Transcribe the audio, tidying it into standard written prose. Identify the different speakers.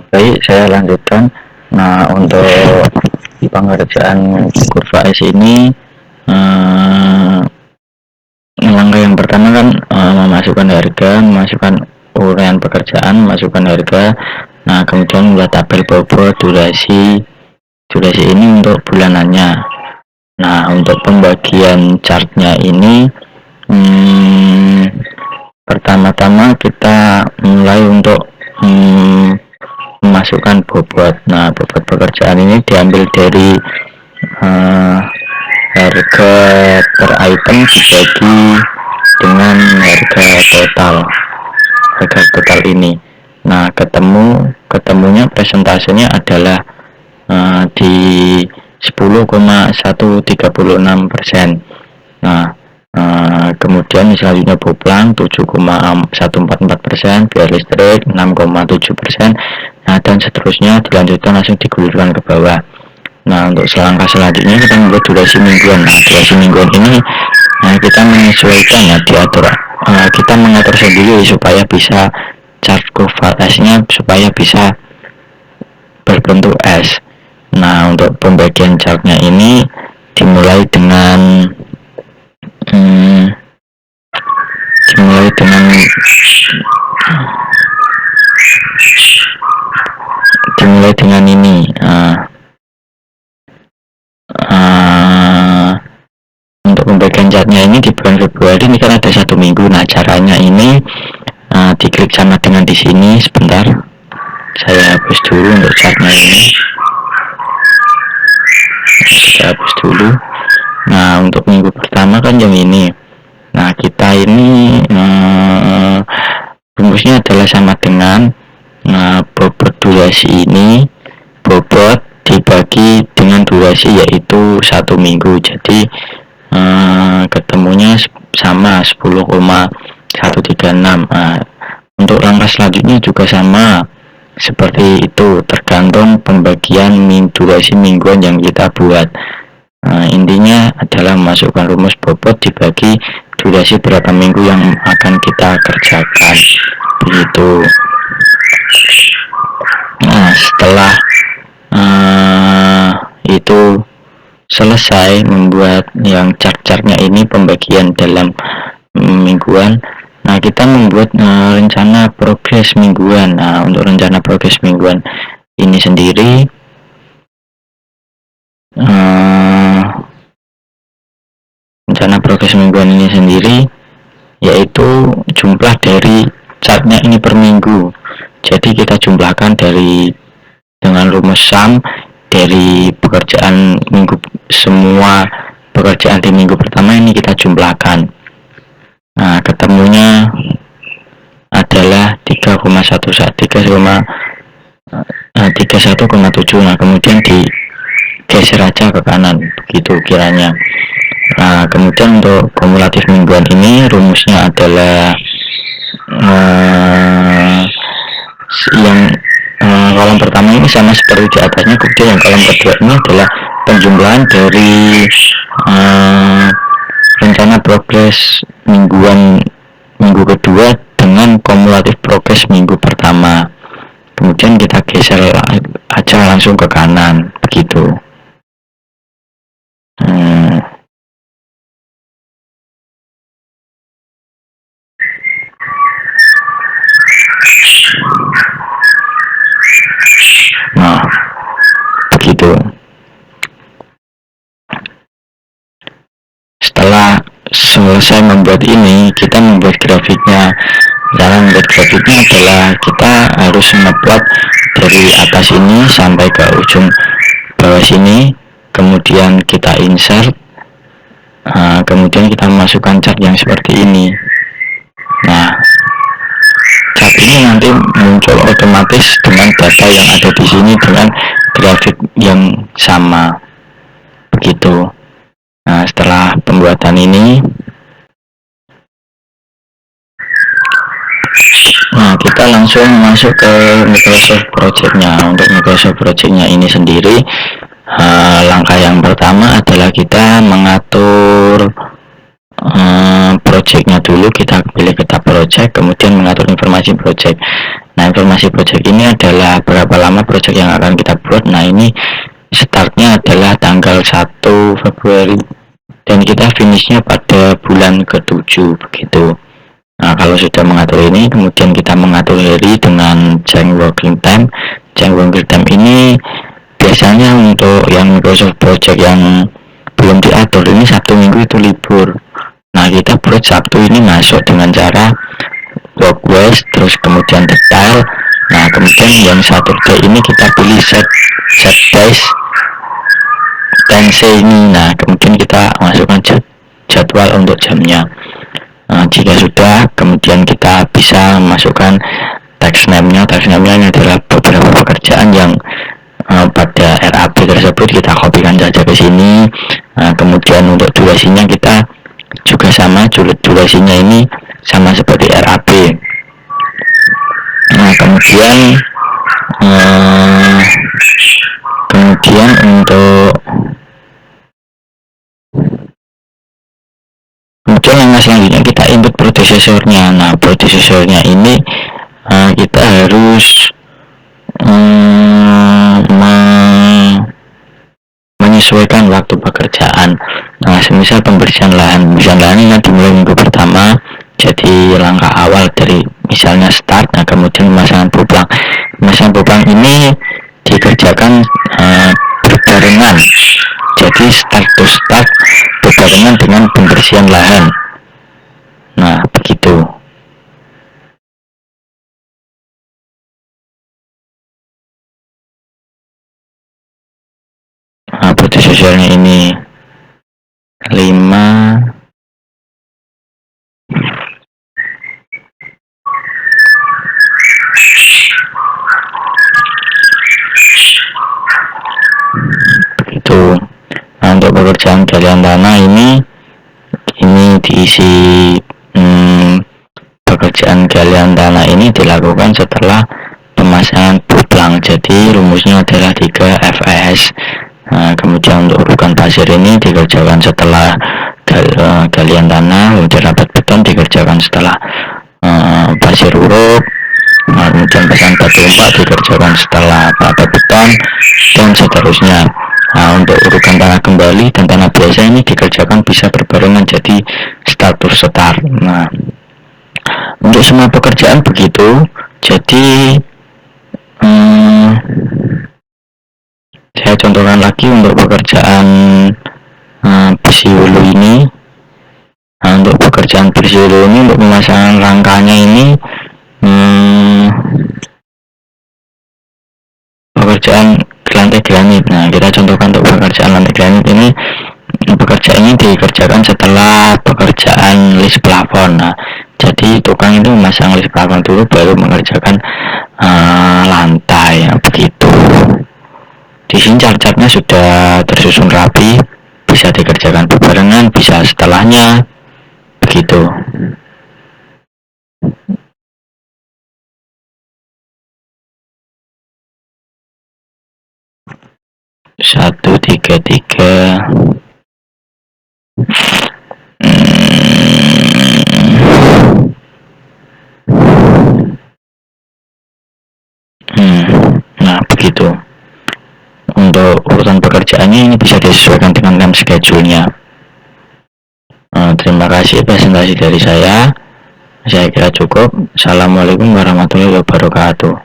Speaker 1: Baik, saya lanjutkan. Nah, untuk pengerjaan kurva S ini, eh, langkah yang pertama kan memasukkan harga, memasukkan uraian pekerjaan, memasukkan harga. Nah, kemudian membuat tabel bobot, durasi ini untuk bulanannya. Nah, untuk pembagian chartnya ini, pertama-tama kita mulai untuk memasukkan bobot. Nah, bobot pekerjaan ini diambil dari harga per item dibagi dengan harga total ini. Nah, ketemunya presentasenya adalah di 10,136%. Nah, kemudian selanjutnya boplang 7,144%, biaya listrik 6,7%. Nah, dan seterusnya dilanjutkan langsung digulirkan ke bawah. Nah, untuk selangkah selanjutnya kita membuat durasi mingguan. Nah, durasi mingguan ini kita menyesuaikan ya, diatur. Kita mengatur sendiri supaya bisa chart kurva S-nya supaya bisa berbentuk S. Nah, untuk pembagian chartnya ini dimulai dengan ini. Untuk pembagian chartnya ini di bulan Februari ini kan ada 1 minggu. Nah, caranya ini diklik sama dengan di sini. Sebentar, saya hapus dulu untuk chartnya ini. Saya hapus dulu. Nah, untuk minggu pertama kan yang ini. Nah, kita ini rumusnya adalah sama dengan bobot durasi ini, bobot dibagi dengan durasi yaitu 1 minggu. Jadi ketemunya sama 10,136. Untuk langkah selanjutnya juga sama seperti itu, tergantung pembagian durasi mingguan yang kita buat. Intinya adalah memasukkan rumus bobot dibagi durasi berapa minggu yang akan kita kerjakan, begitu. Nah, setelah itu selesai membuat yang chart-chartnya ini pembagian dalam mingguan. Nah, kita membuat rencana progres mingguan. Nah, untuk rencana progres mingguan ini sendiri rencana progres mingguan ini sendiri yaitu jumlah dari chartnya ini per minggu. Jadi kita jumlahkan dengan rumus sum dari pekerjaan minggu, semua pekerjaan di minggu pertama ini kita jumlahkan. Nah, ketemunya adalah 31,7. Nah, kemudian digeser aja ke kanan, begitu kiranya. Nah, kemudian untuk kumulatif mingguan ini rumusnya adalah yang kolom pertama ini sama seperti di atasnya, kemudian yang kolom kedua ini adalah penjumlahan dari rencana progres mingguan minggu kedua dengan kumulatif progres minggu pertama. Kemudian kita geser aja langsung ke kanan, begitu. Nah, begitu. Setelah selesai membuat ini, kita membuat grafiknya. Cara membuat grafiknya adalah kita harus ngeplot dari atas ini sampai ke ujung bawah sini, kemudian kita insert, kemudian kita masukkan chart yang seperti ini. Nah, chart ini nanti muncul otomatis dengan data yang ada di sini dengan grafik yang sama, begitu. Nah, setelah pembuatan ini, kita langsung masuk ke Microsoft Project-nya. Untuk Microsoft Project-nya ini sendiri, langkah yang pertama adalah kita mengatur projectnya dulu. Kita pilih kita project, kemudian mengatur informasi project. Nah, informasi project ini adalah berapa lama project yang akan kita buat. Nah, ini startnya adalah tanggal 1 Februari dan kita finishnya pada bulan ke-7 begitu. Nah, kalau sudah mengatur ini, kemudian kita mengatur hari dengan jam working time. Jam working time ini biasanya untuk yang Microsoft Project yang belum diatur ini Sabtu Minggu itu libur. Nah, kita buat Sabtu ini masuk dengan cara request, terus kemudian detail. Nah, kemudian yang Saturday ini kita pilih set days tense ini. Nah, kemudian kita masukkan jadwal untuk jamnya. Nah, jika sudah, kemudian kita bisa masukkan text name-nya. Text name-nya ini adalah beberapa pekerjaan yang pada RAP tersebut kita kopikan saja ke sini. Nah, kemudian untuk durasinya kita juga sama, durasinya ini sama seperti RAP. Nah, kemudian untuk yang selanjutnya kita input prosesornya. Nah, prosesornya ini kita harus menyesuaikan waktu pekerjaan. Nah, semisal pembersihan lahan ini dimulai minggu pertama, jadi langkah awal dari misalnya start. Nah, kemudian pemasangan bopang ini dikerjakan berbarengan, jadi start to start berbarengan dengan pembersihan lahan. Nah, begitu. Nah, prosesornya ini 5 begitu. Nah, untuk pekerjaan galian tanah ini diisi pekerjaan galian tanah ini dilakukan setelah pemasangan boplang. Jadi rumusnya adalah 3 FS. Nah, kemudian untuk urukan pasir ini dikerjakan setelah galian tanah. Untuk rapat beton dikerjakan setelah pasir uruk. Nah, kemudian pasang batu umpak dikerjakan setelah rapat beton dan seterusnya. Nah, untuk urukan tanah kembali dan tanah biasa ini dikerjakan bisa berbarengan, jadi start to start. Nah, untuk semua pekerjaan begitu. Jadi saya contohkan lagi untuk pekerjaan besi hulu ini. Nah, untuk pekerjaan besi hulu ini, untuk pemasangan rangkanya ini pekerjaan lantai granit. Nah, kita contohkan untuk pekerjaan lantai granit ini, pekerjaan ini dikerjakan setelah pekerjaan list plafon. Nah, jadi tukang itu memasang list plafon dulu baru mengerjakan lantai. Nah, begitu. Di sini cat-catnya sudah tersusun rapi, bisa dikerjakan berbarengan, bisa setelahnya, begitu. Satu tiga tiga. Nah, begitu. Untuk urutan pekerjaannya ini bisa disesuaikan dengan time schedule-nya. Terima kasih presentasi dari saya kira cukup. Assalamualaikum warahmatullahi wabarakatuh.